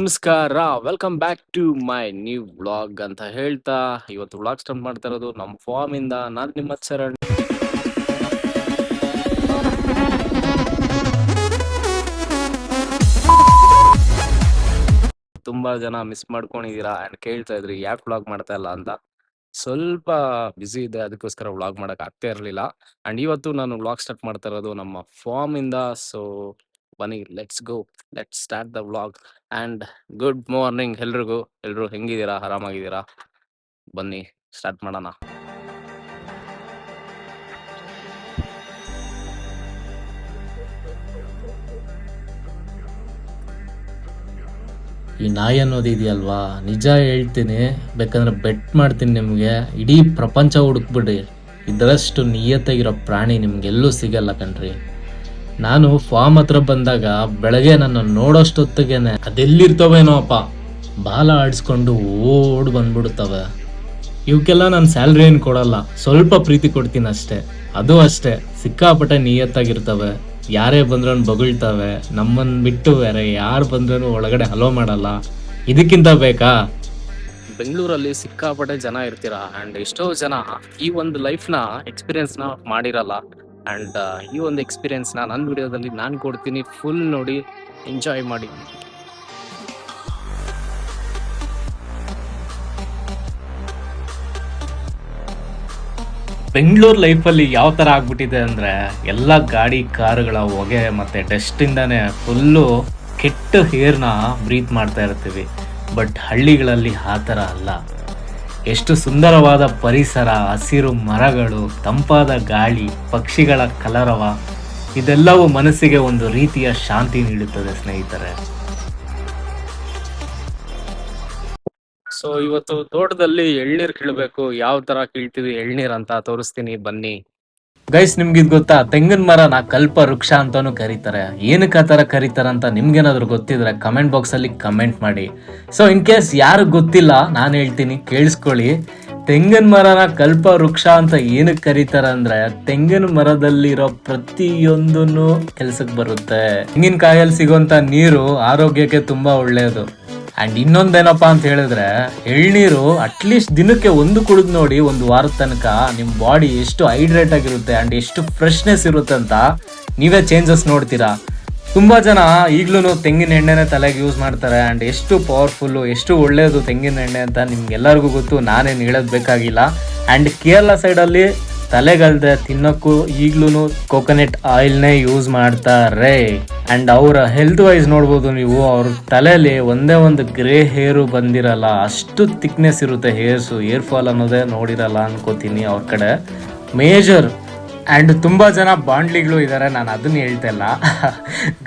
ನಮಸ್ಕಾರ, welcome back to my new vlog ಅಂತ ಹೇಳ್ತಾ ಇವತ್ತು ವ್ಲಾಗ್ ಸ್ಟಾರ್ಟ್ ಮಾಡ್ತಾ ಇರೋದು ನಮ್ಮ ಫಾರ್ಮ್ ಇಂದ. ನಾನು ನಿಮ್ಮ ಶರಣ್. ತುಂಬಾ ಜನ ಮಿಸ್ ಮಾಡ್ಕೊಂಡಿದೀರಾ ಅಂಡ್ ಕೇಳ್ತಾ ಇದ್ರಿ ಯಾಕೆ ವ್ಲಾಗ್ ಮಾಡ್ತಾ ಇಲ್ಲ ಅಂತ. ಸ್ವಲ್ಪ ಬ್ಯುಸಿ ಇದೆ, ಅದಕ್ಕೋಸ್ಕರ ವ್ಲಾಗ್ ಮಾಡಕ್ ಆಗ್ತಾ ಇರಲಿಲ್ಲ. ಅಂಡ್ ಇವತ್ತು ನಾನು ವ್ಲಾಗ್ ಸ್ಟಾರ್ಟ್ ಮಾಡ್ತಾ ಇರೋದು ನಮ್ಮ ಫಾರ್ಮ್ ಇಂದ. ಸೊ ಬನ್ನಿ, let's go, let's start the vlog. And good morning ಎಲ್ರಿಗೂ. ಎಲ್ರು ಹೆಂಗಿದ್ದೀರಾ? ಆರಾಮಾಗಿದ್ದೀರಾ? ಬನ್ನಿ ಸ್ಟಾರ್ಟ್ ಮಾಡೋಣ. ಈ ನಾಯಿ ಅನ್ನೋದು ಇದೆಯಲ್ವಾ, ನಿಜ ಹೇಳ್ತೀನಿ, ಬೇಕಂದ್ರೆ ಬೆಟ್ ಮಾಡ್ತೀನಿ ನಿಮಗೆ, ಇಡೀ ಪ್ರಪಂಚ ಹುಡುಕ್ಬಿಡಿ, ಇದರಷ್ಟು ನಿಯತ್ತಾಗಿರೋ ಪ್ರಾಣಿ ನಿಮ್ಗೆಲ್ಲೂ ಸಿಗಲ್ಲ ಕಣ್ರಿ. ನಾನು ಫಾರ್ಮ್ ಹತ್ರ ಬಂದಾಗ ಬೆಳಗ್ಗೆ ನನ್ನ ನೋಡೋಷ್ಟೊತ್ತಿಗೆನೆ ಅದೆಲ್ಲಿರ್ತವೇನೋ ಅಪ್ಪ, ಬಾಲ ಆಡಿಸ್ಕೊಂಡು ಓಡ್ ಬಂದ್ಬಿಡ್ತವೆ. ಇವಕ್ಕೆಲ್ಲ ನಾನು ಸ್ಯಾಲ್ರಿ ಏನು ಕೊಡಲ್ಲ, ಸ್ವಲ್ಪ ಪ್ರೀತಿ ಕೊಡ್ತೀನಿ ಅಷ್ಟೇ. ಅದು ಅಷ್ಟೇ, ಸಿಕ್ಕಾಪಟ್ಟೆ ನಿಯತ್ತಾಗಿರ್ತವೆ. ಯಾರೇ ಬಂದ್ರೂ ಬೊಗಳ್ತವೆ. ನಮ್ಮನ್ನು ಬಿಟ್ಟು ಬೇರೆ ಯಾರು ಬಂದ್ರೂ ಒಳಗಡೆ ಹಲೋ ಮಾಡಲ್ಲ. ಇದಕ್ಕಿಂತ ಬೇಕಾ? ಬೆಂಗಳೂರಲ್ಲಿ ಸಿಕ್ಕಾಪಟ್ಟೆ ಜನ ಇರ್ತೀರಾ ಅಂಡ್ ಎಷ್ಟೋ ಜನ ಈ ಒಂದು ಲೈಫ್ನ ಎಕ್ಸ್ಪೀರಿಯನ್ಸ್ನ ಮಾಡಿರಲ್ಲ. ಅಂಡ್ ಈ ಒಂದು ಎಕ್ಸ್ಪೀರಿಯನ್ಸ್ನ ನನ್ನ ವಿಡಿಯೋದಲ್ಲಿ ನಾನು ಕೊಡ್ತೀನಿ. ಫುಲ್ ನೋಡಿ, ಎಂಜಾಯ್ ಮಾಡಿ. ಬೆಂಗಳೂರು ಲೈಫಲ್ಲಿ ಯಾವ ಥರ ಆಗ್ಬಿಟ್ಟಿದೆ ಅಂದರೆ, ಎಲ್ಲ ಗಾಡಿ ಕಾರುಗಳ ಹೊಗೆ ಮತ್ತು ಡಸ್ಟಿಂದಾನೇ ಫುಲ್ಲು ಕೆಟ್ಟ ಏರ್ನ ಬ್ರೀತ್ ಮಾಡ್ತಾ ಇರ್ತೀವಿ. ಬಟ್ ಹಳ್ಳಿಗಳಲ್ಲಿ ಆ ಥರ ಅಲ್ಲ. ಎಷ್ಟು ಸುಂದರವಾದ ಪರಿಸರ, ಹಸಿರು ಮರಗಳು, ತಂಪಾದ ಗಾಳಿ, ಪಕ್ಷಿಗಳ ಕಲರವ, ಇದೆಲ್ಲವೂ ಮನಸ್ಸಿಗೆ ಒಂದು ರೀತಿಯ ಶಾಂತಿ ನೀಡುತ್ತದೆ ಸ್ನೇಹಿತರೆ. ಸೊ ಇವತ್ತು ತೋಟದಲ್ಲಿ ಎಳ್ನೀರ್ ಕೀಳ್ಬೇಕು. ಯಾವ ತರ ಕೀಳ್ತೀವಿ ಎಳ್ನೀರ್ ಅಂತ ತೋರಿಸ್ತೀನಿ, ಬನ್ನಿ. ಗೈಸ್, ನಿಮ್ಗಿದ್ ಗೊತ್ತಾ, ತೆಂಗಿನ ಮರನ ಕಲ್ಪ ವೃಕ್ಷ ಅಂತಾನು ಕರೀತಾರೆ. ಏನಕ್ಕೆ ಆ ಥರ ಕರೀತಾರೆ ಅಂತ ನಿಮ್ಗೇನಾದ್ರು ಗೊತ್ತಿದ್ರೆ ಕಮೆಂಟ್ ಬಾಕ್ಸಲ್ಲಿ ಕಮೆಂಟ್ ಮಾಡಿ. ಸೊ ಇನ್ ಕೇಸ್ ಯಾರು ಗೊತ್ತಿಲ್ಲ, ನಾನು ಹೇಳ್ತೀನಿ, ಕೇಳಿಸ್ಕೊಳ್ಳಿ. ತೆಂಗಿನ ಮರನ ಕಲ್ಪ ವೃಕ್ಷ ಅಂತ ಏನಕ್ಕೆ ಕರೀತಾರೆ ಅಂದ್ರೆ, ತೆಂಗಿನ ಮರದಲ್ಲಿರೋ ಪ್ರತಿಯೊಂದೂ ಕೆಲ್ಸಕ್ಕೆ ಬರುತ್ತೆ. ತೆಂಗಿನಕಾಯಲ್ಲಿ ಸಿಗೋಂಥ ನೀರು ಆರೋಗ್ಯಕ್ಕೆ ತುಂಬಾ ಒಳ್ಳೆಯದು. ಆ್ಯಂಡ್ ಇನ್ನೊಂದೇನಪ್ಪ ಅಂತ ಹೇಳಿದ್ರೆ, ಎಳ್ನೀರು ಅಟ್ಲೀಸ್ಟ್ ದಿನಕ್ಕೆ ಒಂದು ಕುಡಿದು ನೋಡಿ, ಒಂದು ವಾರದ ತನಕ ನಿಮ್ಮ ಬಾಡಿ ಎಷ್ಟು ಹೈಡ್ರೇಟ್ ಆಗಿರುತ್ತೆ ಆ್ಯಂಡ್ ಎಷ್ಟು ಫ್ರೆಶ್ನೆಸ್ ಇರುತ್ತೆ ಅಂತ ನೀವೇ ಚೇಂಜಸ್ ನೋಡ್ತೀರಾ. ತುಂಬ ಜನ ಈಗಲೂ ತೆಂಗಿನ ಎಣ್ಣೆನೇ ತಲೆಗೆ ಯೂಸ್ ಮಾಡ್ತಾರೆ. ಆ್ಯಂಡ್ ಎಷ್ಟು ಪವರ್ಫುಲ್ಲು, ಎಷ್ಟು ಒಳ್ಳೆಯದು ತೆಂಗಿನ ಎಣ್ಣೆ ಅಂತ ನಿಮ್ಗೆಲ್ಲರಿಗೂ ಗೊತ್ತು, ನಾನೇನು ಹೇಳೋದು ಬೇಕಾಗಿಲ್ಲ. ಆ್ಯಂಡ್ ಕೇರಳ ಸೈಡಲ್ಲಿ ತಲೆಗಲ್ದೆ ತಿನ್ನೋಕ್ಕೂ ಈಗ್ಲೂ ಕೋಕೋನಟ್ ಆಯಿಲ್ನೇ ಯೂಸ್ ಮಾಡ್ತಾರೆ. ಆ್ಯಂಡ್ ಅವರ ಹೆಲ್ತ್ ವೈಸ್ ನೋಡ್ಬೋದು ನೀವು, ಅವ್ರ ತಲೆಯಲ್ಲಿ ಒಂದೇ ಒಂದು ಗ್ರೇ ಹೇರು ಬಂದಿರಲ್ಲ, ಅಷ್ಟು ಥಿಕ್ನೆಸ್ ಇರುತ್ತೆ ಹೇರ್ಸು. ಹೇರ್ ಫಾಲ್ ಅನ್ನೋದೇ ನೋಡಿರಲ್ಲ ಅನ್ಕೋತೀನಿ ಅವ್ರ ಕಡೆ, ಮೇಜರ್. ಆ್ಯಂಡ್ ತುಂಬ ಜನ ಬಾಂಡ್ಲಿಗಳು ಇದ್ದಾರೆ, ನಾನು ಅದನ್ನು ಹೇಳ್ತಾ ಇಲ್ಲ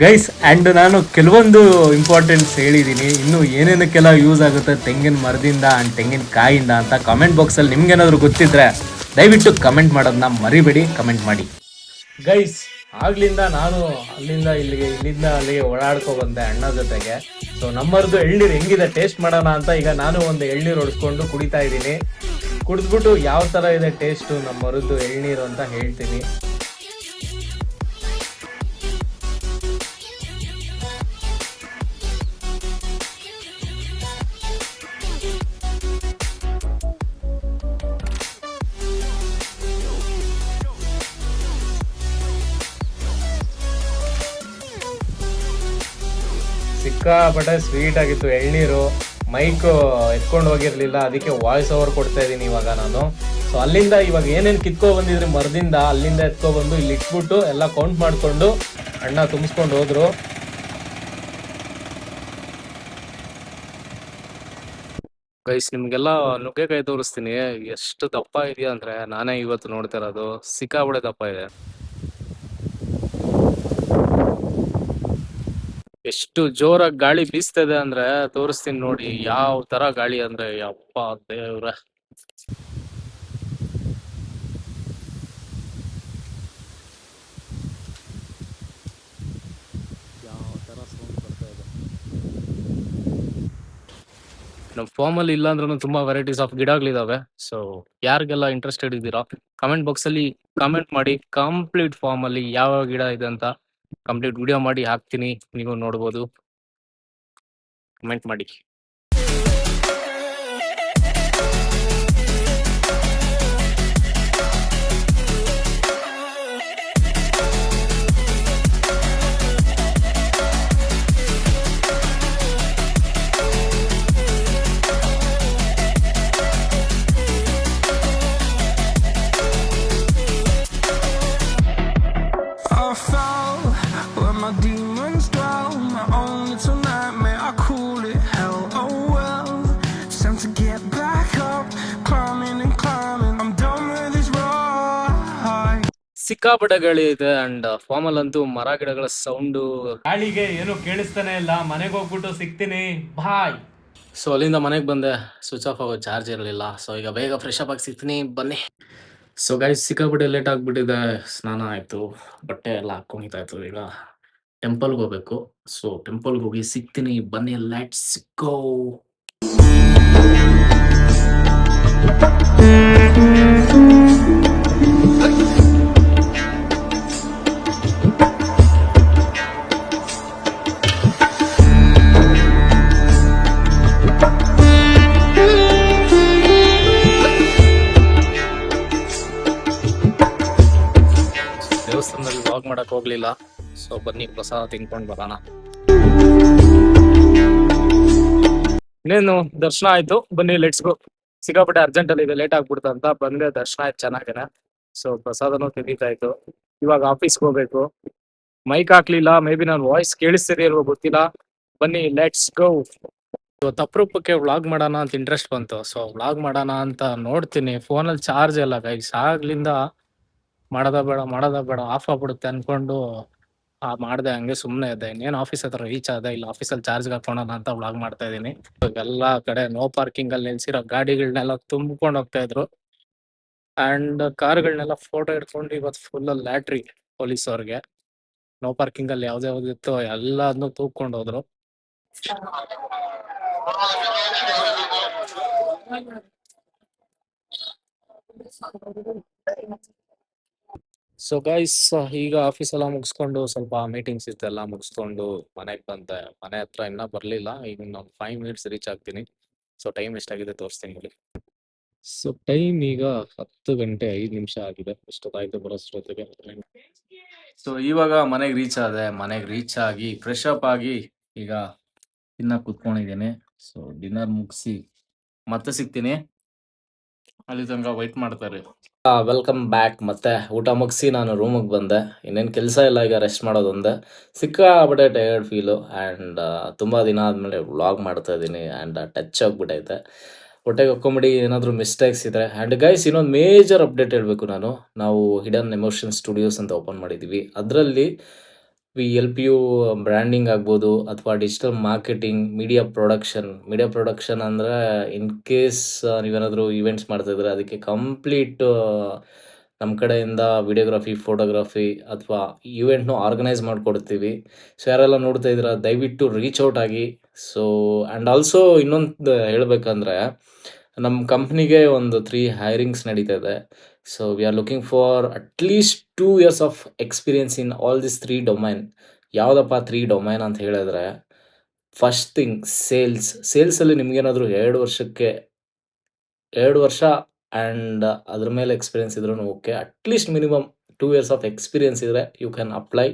ಗೈಸ್. ಆ್ಯಂಡ್ ನಾನು ಕೆಲವೊಂದು ಇಂಪಾರ್ಟೆಂಟ್ಸ್ ಹೇಳಿದ್ದೀನಿ, ಇನ್ನು ಏನೇನಕ್ಕೆಲ್ಲ ಯೂಸ್ ಆಗುತ್ತೆ ತೆಂಗಿನ ಮರದಿಂದ ಆ್ಯಂಡ್ ತೆಂಗಿನ ಕಾಯಿಂದ ಅಂತ ಕಮೆಂಟ್ ಬಾಕ್ಸಲ್ಲಿ ನಿಮ್ಗೇನಾದರೂ ಗೊತ್ತಿದ್ರೆ ದಯವಿಟ್ಟು ಕಮೆಂಟ್ ಮಾಡೋದನ್ನ ಮರಿಬೇಡಿ, ಕಮೆಂಟ್ ಮಾಡಿ ಗೈಸ್. ಆಗ್ಲಿಂದ ನಾನು ಅಲ್ಲಿಂದ ಇಲ್ಲಿಗೆ, ಇಲ್ಲಿಂದ ಅಲ್ಲಿಗೆ ಓಡಾಡ್ಕೊ ಬಂದೆ ಅಣ್ಣ ಜೊತೆಗೆ. ಸೊ ನಮ್ಮರದು ಎಳ್ನೀರು ಹೆಂಗಿದೆ ಟೇಸ್ಟ್ ಮಾಡೋಣ ಅಂತ ಈಗ ನಾನು ಒಂದು ಎಳ್ನೀರು ಹೊಡ್ಸ್ಕೊಂಡು ಕುಡಿತಾ ಇದ್ದೀನಿ. ಕುಡಿದ್ಬಿಟ್ಟು ಯಾವ ಥರ ಇದೆ ಟೇಸ್ಟು ನಮ್ಮರದ್ದು ಎಳ್ನೀರು ಅಂತ ಹೇಳ್ತೀನಿ. ಸಿಕ್ಕಾಪಟ್ಟೆ ಸ್ವೀಟ್ ಆಗಿತ್ತು ಎಳ್ನೀರು. ಮೈಕ್ ಎತ್ಕೊಂಡು ಹೋಗಿರ್ಲಿಲ್ಲ, ಅದಕ್ಕೆ ವಾಯ್ಸ್ ಓವರ್ ಕೊಡ್ತಾ ಇದ್ದೀನಿ ಇವಾಗ ನಾನು. ಸೊ ಅಲ್ಲಿಂದ ಇವಾಗ ಏನೇನು ಕಿತ್ಕೊ ಬಂದಿದ್ರಿ ಮರದಿಂದ, ಅಲ್ಲಿಂದ ಎತ್ಕೊ ಬಂದು ಇಲ್ಲಿ ಇಟ್ಬಿಟ್ಟು ಎಲ್ಲ ಕೌಂಟ್ ಮಾಡಿಕೊಂಡು ಅಣ್ಣ ತುಂಬಿಸ್ಕೊಂಡು ಹೋದ್ರು. ಗೈಸ್, ನಿಮ್ಗೆಲ್ಲ ನುಗ್ಗೆಕಾಯಿ ತೋರಿಸ್ತೀನಿ. ಎಷ್ಟು ದಪ್ಪ ಇದೆಯಾ ಅಂದ್ರೆ, ನಾನೇ ಇವತ್ತು ನೋಡ್ತಾ ಇರೋದು, ಸಿಕ್ಕಾಪಟ್ಟೆ ದಪ್ಪ ಇದೆ. ಎಷ್ಟು ಜೋರಾಗಿ ಗಾಳಿ ಬೀಸ್ತಿದೆ ಅಂದ್ರೆ ತೋರಿಸ್ತೀನಿ ನೋಡಿ, ಯಾವ ತರ ಗಾಳಿ ಅಂದ್ರೆ, ಯಪ್ಪ ದೇವ್ರ. ಯಾವ ತರ ಸೌಂಡ್ ಬರ್ತಾ ಇದೆ. ನಮ್ಮ ಫಾರ್ಮ್ ಅಲ್ಲಿ ಇಲ್ಲ ಅಂದ್ರೂ ತುಂಬಾ ವೆರೈಟೀಸ್ ಆಫ್ ಗಿಡಗಳಿದಾವೆ. ಸೊ ಯಾರಿಗೆಲ್ಲ ಇಂಟ್ರೆಸ್ಟೆಡ್ ಇದ್ದೀರಾ ಕಮೆಂಟ್ ಬಾಕ್ಸ್ ಅಲ್ಲಿ ಕಮೆಂಟ್ ಮಾಡಿ. ಕಂಪ್ಲೀಟ್ ಫಾರ್ಮ್ ಅಲ್ಲಿ ಯಾವ ಗಿಡ ಇದೆ ಅಂತ ಕಂಪ್ಲೀಟ್ ವಿಡಿಯೋ ಮಾಡಿ ಹಾಕ್ತೀನಿ, ನೀವು ನೋಡ್ಬೋದು. ಕಮೆಂಟ್ ಮಾಡಿ. I fell where my demons dwell. My own little nightmare, I call it hell. Oh well, it's time to get back up, climbing and climbing. I'm done with this ride. ಸಿಕ್ಕಾಪಟ್ಟೆ ಗಾಳಿ ಇದೆ and ಫಾರ್ಮಲ್ಲಂತೂ ಮರ ಗಿಡಗಳ sound. ಗಾಳಿಗೆ ಏನು ಕೇಳಿಸ್ತಾನೆ ಇಲ್ಲ. ಮನೆಗೆ ಹೋಗ್ಬಿಟ್ಟು ಸಿಗ್ತೀನಿ, ಬಾಯ್. ಸೊ ಅಲ್ಲಿಂದ ಮನೆಗೆ ಬಂದೆ, ಸ್ವಿಚ್ ಆಫ್ ಆಗೋ ಚಾರ್ಜ್ ಇರಲಿಲ್ಲ. ಸೊ ಈಗ ಬೇಗ ಫ್ರೆಶ್ ಅಪ್ ಆಗಿ ಸಿಗ್ತೀನಿ, ಬನ್ನಿ. ಸೊ ಗೈಸ್, ಸಿಕ್ಕಾಪಟ್ಟೆ ಲೇಟ್ ಆಗಿಬಿಟ್ಟಿದೆ. ಸ್ನಾನ ಆಯಿತು, ಬಟ್ಟೆ ಎಲ್ಲ ಹಾಕ್ಕೊಂಡಿದ್ದಾಯ್ತು. ಈಗ ಟೆಂಪಲ್ಗೆ ಹೋಗ್ಬೇಕು. ಸೊ ಟೆಂಪಲ್ಗೆ ಹೋಗಿ ಸಿಗ್ತೀನಿ, ಬನ್ನಿ, ಲೆಟ್ಸ್ ಗೋ. ದೇವಸ್ಥಾನದಲ್ಲಿ ವ್ಲಾಗ್ ಮಾಡಕ್ ಹೋಗ್ಲಿಲ್ಲ. ಸೊ ಬನ್ನಿ, ಪ್ರಸಾದ ತಿನ್ಕೊಂಡು ಬರೋಣ. ಇನ್ನೇನು ದರ್ಶನ ಆಯ್ತು, ಬನ್ನಿ ಲೆಟ್ಸ್ ಗೋ. ಸಿಕ್ಕಾಪಟ್ಟೆ ಅರ್ಜೆಂಟ್ ಅಲ್ಲಿ ಇದೆ, ಲೇಟ್ ಆಗ್ಬಿಡ್ತು ಅಂತ ಬಂದೆ. ದರ್ಶನ ಆಯ್ತು ಚೆನ್ನಾಗೇನೆ. ಸೊ ಪ್ರಸಾದನೂ ತಿಂದಿದ್ದಾಯ್ತು. ಇವಾಗ ಆಫೀಸ್ಗೆ ಹೋಗ್ಬೇಕು. ಮೈಕ್ ಹಾಕ್ಲಿಲ್ಲ, ಮೇ ಬಿ ನಾನು ವಾಯ್ಸ್ ಕೇಳಿಸ್ತಿದೆಯಲ್ವೋ ಗೊತ್ತಿಲ್ಲ. ಬನ್ನಿ, ಲೆಟ್ಸ್ ಗೋ. ಇವತ್ತು ಅಪರೂಪಕ್ಕೆ ವ್ಲಾಗ್ ಮಾಡೋಣ ಅಂತ ಇಂಟ್ರೆಸ್ಟ್ ಬಂತು. ಸೊ ವ್ಲಾಗ್ ಮಾಡೋಣ ಅಂತ ನೋಡ್ತೀನಿ, ಫೋನಲ್ಲಿ ಚಾರ್ಜ್ ಇಲ್ಲ ಗೈಸ್. ಆಗ್ಲಿಂದ ಮಾಡೋದ ಬೇಡ ಆಫ್ ಆಗ್ಬಿಡುತ್ತೆ ಅನ್ಕೊಂಡು ಮಾಡಿದೆ. ಹಂಗೆ ಸುಮ್ಮನೆ ಇದ್ದೆ. ಇನ್ನೇನು ಆಫೀಸ್ ಹತ್ರ ರೀಚ್ ಆದೆ. ಇಲ್ಲ ಆಫೀಸಲ್ಲಿ ಚಾರ್ಜ್ಗೆ ಹಾಕೋಣ ಅಂತ ವ್ಲಾಗ್ ಮಾಡ್ತಾ ಇದ್ದೀನಿ. ಎಲ್ಲಾ ಕಡೆ ನೋ ಪಾರ್ಕಿಂಗ್ ಅಲ್ಲಿ ನಿಲ್ಸಿರೋ ಗಾಡಿಗಳನ್ನೆಲ್ಲ ತುಂಬ್ಕೊಂಡು ಹೋಗ್ತಾ ಇದ್ರು. ಅಂಡ್ ಕಾರ್ಗಳನ್ನೆಲ್ಲ ಫೋಟೋ ಇಟ್ಕೊಂಡು ಇವತ್ತು ಫುಲ್ ಲ್ಯಾಟ್ರಿ ಪೊಲೀಸ್ ಅವ್ರಿಗೆ. ನೋ ಪಾರ್ಕಿಂಗ್ ಅಲ್ಲಿ ಯಾವ್ದಿತ್ತು ಎಲ್ಲದನ್ನು ತೂಕೊಂಡು ಹೋದ್ರು. ಸೊ ಗೈಸ್, ಈಗ ಆಫೀಸ್ ಎಲ್ಲ ಮುಗಿಸ್ಕೊಂಡು ಸ್ವಲ್ಪ ಮೀಟಿಂಗ್ಸ್ ಇತ್ತೆಲ್ಲ ಮುಗಿಸ್ಕೊಂಡು ಮನೆಗೆ ಬಂದೆ. ಮನೆ ಹತ್ರ ಇನ್ನೂ ಬರಲಿಲ್ಲ. ಈಗ ನಾನು 5 ಮಿನಿಟ್ಸ್ ರೀಚ್ ಆಗ್ತೀನಿ. ಸೊ ಟೈಮ್ ಎಷ್ಟಾಗಿದೆ ತೋರಿಸ್ತೀನಿ ನೋಡಿ. ಸೊ ಟೈಮ್ ಈಗ 10 ಗಂಟೆ 5 ನಿಮಿಷ ಆಗಿದೆ. ಎಷ್ಟೊತ್ತಾಯ್ತು ಬರೋಷ್ಟೊತ್ತಿಗೆ. ಸೊ ಇವಾಗ ಮನೆಗೆ ರೀಚ್ ಆದೆ. ಮನೆಗೆ ರೀಚ್ ಆಗಿ ಫ್ರೆಶ್ ಅಪ್ ಆಗಿ ಈಗ ತಿನ್ನ ಕೂತ್ಕೊಂಡಿದ್ದೀನಿ. ಸೊ ಡಿನ್ನರ್ ಮುಗಿಸಿ ಮತ್ತೆ ಸಿಗ್ತೀನಿ. ಅಲ್ಲಿ ತನಕ ವೈಟ್ ಮಾಡ್ತಾರೆ. Welcome back. ಮತ್ತೆ ಊಟ ಮುಗಿಸಿ ನಾನು ರೂಮಿಗೆ ಬಂದೆ. ಇನ್ನೇನು ಕೆಲಸ ಇಲ್ಲ, ಈಗ ರೆಸ್ಟ್ ಮಾಡೋದೊಂದೇ. ಸಿಕ್ಕಾಪಟ್ಟೆ ಟಯರ್ಡ್ ಫೀಲು. ಆ್ಯಂಡ್ ತುಂಬ ದಿನ ಆದಮೇಲೆ ವ್ಲಾಗ್ ಮಾಡ್ತಾ ಇದ್ದೀನಿ. ಆ್ಯಂಡ್ ಟಚ್ ಆಗಿಬಿಟ್ಟೈತೆ. ಹೊಟ್ಟೆಗೆ ಹಾಕ್ಕೊಂಬಿಡಿ ಏನಾದರೂ ಮಿಸ್ಟೇಕ್ಸ್ ಇದ್ದರೆ. ಆ್ಯಂಡ್ ಗೈಸ್, ಇನ್ನೊಂದು ಮೇಜರ್ ಅಪ್ಡೇಟ್ ಹೇಳಬೇಕು ನಾನು. ನಾವು ಹಿಡನ್ ಎಮೋಷನ್ ಸ್ಟುಡಿಯೋಸ್ ಅಂತ ಓಪನ್ ಮಾಡಿದ್ದೀವಿ. ಅದರಲ್ಲಿ ವಿ ಎಲ್ಪ್ ಯು ಬ್ರ್ಯಾಂಡಿಂಗ್ ಆಗ್ಬೋದು, ಅಥವಾ ಡಿಜಿಟಲ್ ಮಾರ್ಕೆಟಿಂಗ್, ಮೀಡಿಯಾ ಪ್ರೊಡಕ್ಷನ್ ಅಂದರೆ ಇನ್ ಕೇಸ್ ನೀವೇನಾದರೂ ಈವೆಂಟ್ಸ್ ಮಾಡ್ತಾಯಿದ್ರೆ ಅದಕ್ಕೆ ಕಂಪ್ಲೀಟ್ ನಮ್ಮ ಕಡೆಯಿಂದ ವಿಡಿಯೋಗ್ರಫಿ, ಫೋಟೋಗ್ರಫಿ ಅಥವಾ ಈವೆಂಟ್ನು ಆರ್ಗನೈಸ್ ಮಾಡಿಕೊಡ್ತೀವಿ. ಸೊ ಯಾರೆಲ್ಲ ನೋಡ್ತಾ ಇದ್ದೀರಾ ದಯವಿಟ್ಟು ರೀಚ್ ಔಟ್ ಆಗಿ. ಸೊ ಆ್ಯಂಡ್ ಆಲ್ಸೋ ಇನ್ನೊಂದು ಹೇಳಬೇಕಂದ್ರೆ, ನಮ್ಮ ಕಂಪ್ನಿಗೆ ಒಂದು 3 ಹೈರಿಂಗ್ಸ್ ನಡೀತಾ ಇದೆ. So we are looking for at least 2 years of experience in all this 3 domain. ಯಾವುದಪ್ಪ 3 ಡೊಮೈನ್ ಅಂತ ಹೇಳಿದ್ರೆ, ಫಸ್ಟ್ ಥಿಂಗ್ ಸೇಲ್ಸಲ್ಲಿ ನಿಮಗೇನಾದರೂ 2 ವರ್ಷ ಆ್ಯಂಡ್ ಅದ್ರ ಮೇಲೆ ಎಕ್ಸ್ಪೀರಿಯನ್ಸ್ ಇದ್ರೂ okay. At least minimum 2 years of experience ಇದ್ದರೆ ಯು ಕ್ಯಾನ್ ಅಪ್ಲೈ.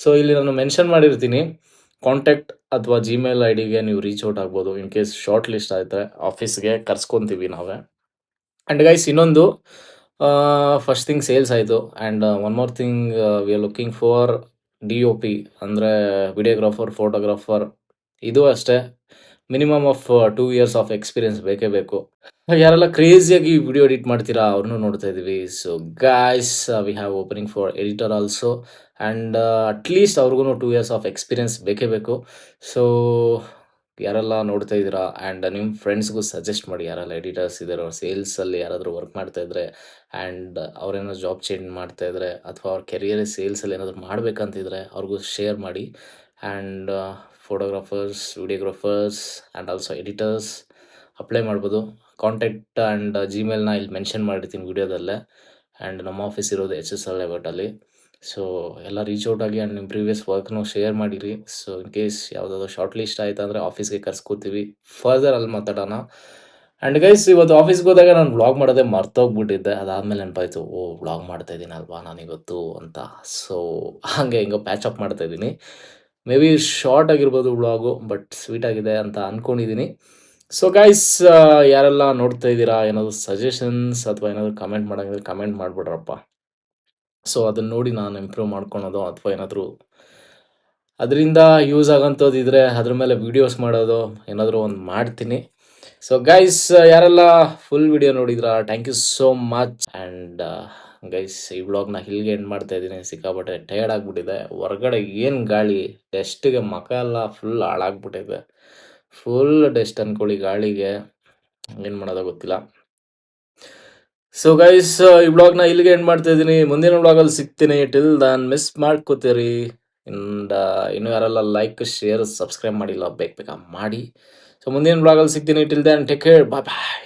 ಸೊ ಇಲ್ಲಿ ನಾನು ಮೆನ್ಷನ್ ಮಾಡಿರ್ತೀನಿ, ಕಾಂಟ್ಯಾಕ್ಟ್ ಅಥವಾ ಜಿಮೇಲ್ ಐ ಡಿಗೆ ನೀವು ರೀಚ್ ಔಟ್ ಆಗ್ಬೋದು. ಇನ್ ಕೇಸ್ ಶಾರ್ಟ್ ಲಿಸ್ಟ್ ಆಯಿತು ಆಫೀಸ್ಗೆ ಕರ್ಸ್ಕೊತೀವಿ ನಾವೇ. ಆ್ಯಂಡ್ ಗೈಸ್, ಇನ್ನೊಂದು ಫಸ್ಟ್ ಥಿಂಗ್ ಸೇಲ್ಸ್ ಆಯಿತು. And one more thing, we are looking for DOP ಅಂದರೆ ವಿಡಿಯೋಗ್ರಾಫರ್, ಫೋಟೋಗ್ರಾಫರ್. ಇದು ಅಷ್ಟೇ, minimum of 2 years of experience ಬೇಕೇ ಬೇಕು. ಯಾರೆಲ್ಲ ಕ್ರೇಜಿಯಾಗಿ ವಿಡಿಯೋ ಎಡಿಟ್ ಮಾಡ್ತೀರಾ ಅವ್ರನ್ನೂ ನೋಡ್ತಾ ಇದ್ದೀವಿ. So guys, we have opening for editor also. And at least ಅವ್ರಿಗೂ 2 years ಆಫ್ ಎಕ್ಸ್ಪೀರಿಯನ್ಸ್ ಬೇಕೇ ಬೇಕು. ಸೊ ಯಾರೆಲ್ಲ ನೋಡ್ತಾ ಇದ್ದೀರಾ ಆ್ಯಂಡ್ ನಿಮ್ಮ ಫ್ರೆಂಡ್ಸ್ಗೂ ಸಜೆಸ್ಟ್ ಮಾಡಿ. ಯಾರೆಲ್ಲ ಎಡಿಟರ್ಸ್ ಇದ್ದಾರೋ, ಸೇಲ್ಸಲ್ಲಿ ಯಾರಾದರೂ ವರ್ಕ್ ಮಾಡ್ತಾಯಿದ್ರೆ ಆ್ಯಂಡ್ ಅವ್ರೇನಾದ್ರು ಜಾಬ್ ಚೇಂಜ್ ಮಾಡ್ತಾಯಿದ್ರೆ ಅಥವಾ ಅವ್ರ ಕೆರಿಯರ್ ಸೇಲ್ಸಲ್ಲಿ ಏನಾದರೂ ಮಾಡಬೇಕಂತಿದ್ರೆ ಅವ್ರಿಗೂ ಶೇರ್ ಮಾಡಿ. And photographers, videographers and also editors apply ಮಾಡ್ಬೋದು. ಕಾಂಟ್ಯಾಕ್ಟ್ ಆ್ಯಂಡ್ ಜಿಮೇಲ್ನ ಇಲ್ಲಿ ಮೆನ್ಷನ್ ಮಾಡಿರ್ತೀನಿ ವಿಡಿಯೋದಲ್ಲೇ. ಆ್ಯಂಡ್ ನಮ್ಮ ಆಫೀಸ್ ಇರೋದು HSL ಲೇಔಟಲ್ಲಿ. ಸೊ ಎಲ್ಲ ರೀಚ್ ಔಟ್ ಆಗಿ ಆ್ಯಂಡ್ ನಿಮ್ಮ ಪ್ರೀವಿಯಸ್ ವರ್ಕ್ನು ಶೇರ್ ಮಾಡಿರಿ. ಸೊ ಇನ್ ಕೇಸ್ ಯಾವುದಾದ್ರು ಶಾರ್ಟ್ ಲಿಸ್ಟ್ ಆಯ್ತು ಅಂದರೆ ಆಫೀಸ್ಗೆ ಕರ್ಸ್ಕೊತೀವಿ, ಫರ್ದರ್ ಅಲ್ಲಿ ಮಾತಾಡೋಣ. ಆ್ಯಂಡ್ ಗೈಸ್ ಇವತ್ತು ಆಫೀಸ್ಗೆ ಹೋದಾಗ ನಾನು ವ್ಲಾಗ್ ಮಾಡೋದೇ ಮರ್ತೋಗ್ಬಿಟ್ಟಿದ್ದೆ. ಅದಾದಮೇಲೆ ನೆನಪಾಯಿತು, ಓ ವ್ಲಾಗ್ ಮಾಡ್ತಾ ಇದ್ದೀನಲ್ವಾ ನಾನಿವತ್ತು ಅಂತ. ಸೊ ಹಾಗೆ ಹಿಂಗೆ ಪ್ಯಾಚಪ್ ಮಾಡ್ತಾ ಇದ್ದೀನಿ. ಮೇ ಬಿ ಶಾರ್ಟ್ ಆಗಿರ್ಬೋದು ವ್ಲಾಗು, ಬಟ್ ಸ್ವೀಟ್ ಆಗಿದೆ ಅಂತ ಅಂದ್ಕೊಂಡಿದ್ದೀನಿ. ಸೊ ಗೈಸ್ ಯಾರೆಲ್ಲ ನೋಡ್ತಾ ಇದ್ದೀರಾ, ಏನಾದರೂ ಸಜೆಷನ್ಸ್ ಅಥವಾ ಏನಾದರೂ ಕಮೆಂಟ್ ಮಾಡೋಂಗಿದ್ರೆ ಕಮೆಂಟ್ ಮಾಡಿಬಿಡ್ರಪ್ಪ. ಸೊ ಅದನ್ನು ನೋಡಿ ನಾನು ಇಂಪ್ರೂವ್ ಮಾಡ್ಕೊಳೋದು ಅಥವಾ ಏನಾದರೂ ಅದರಿಂದ ಯೂಸ್ ಆಗೋಂಥದ್ದು ಇದ್ದರೆ ಅದ್ರ ಮೇಲೆ ವೀಡಿಯೋಸ್ ಮಾಡೋದು ಏನಾದರೂ ಒಂದು ಮಾಡ್ತೀನಿ. ಸೊ ಗೈಸ್ ಯಾರೆಲ್ಲ ಫುಲ್ ವಿಡಿಯೋ ನೋಡಿದ್ರಾ, thank you so much. And guys ಈ ವ್ಲಾಗ್ನ ಇಲ್ಲಿಗೆ ಎಂಡ್ ಮಾಡ್ತಾ ಇದ್ದೀನಿ. ಸಿಕ್ಕಾಪಟ್ಟೆ ಟಯರ್ಡ್ ಆಗಿಬಿಟ್ಟಿದೆ. ಹೊರಗಡೆ ಏನು ಗಾಳಿ, ಡಸ್ಟಿಗೆ ಮುಖ ಎಲ್ಲ ಫುಲ್ ಹಾಳಾಗ್ಬಿಟ್ಟಿದೆ. ಫುಲ್ ಡಸ್ಟ್ ಅಂದ್ಕೊಳ್ಳಿ ಗಾಳಿಗೆ, ಏನು ಮಾಡೋದೋ ಗೊತ್ತಿಲ್ಲ. ಸೊ ಗೈಸ್ ಈ ವ್ಲಾಗ್ನ ಇಲ್ಲಿಗೆ ಎಂಡ್ ಮಾಡ್ತಾ ಇದ್ದೀನಿ. ಮುಂದಿನ ವ್ಲಾಗಲ್ಲಿ ಸಿಗ್ತೀನಿ. ಟಿಲ್ ದನ್ ಮಿಸ್ ಮಾಡ್ಕೋತೀರಿ. ಆ್ಯಂಡ್ ಇನ್ನೂ ಯಾರೆಲ್ಲ ಲೈಕ್ ಶೇರ್ ಸಬ್ಸ್ಕ್ರೈಬ್ ಮಾಡಿಲ್ಲ ಬೇಗ ಮಾಡಿ. ಸೊ ಮುಂದಿನ ವ್ಲಾಗಲ್ಲಿ ಸಿಗ್ತೀನಿ. ಟಿಲ್ ದನ್ ಟೇಕ್ ಕೇರ್, ಬಾಯ್ ಬಾಯ್.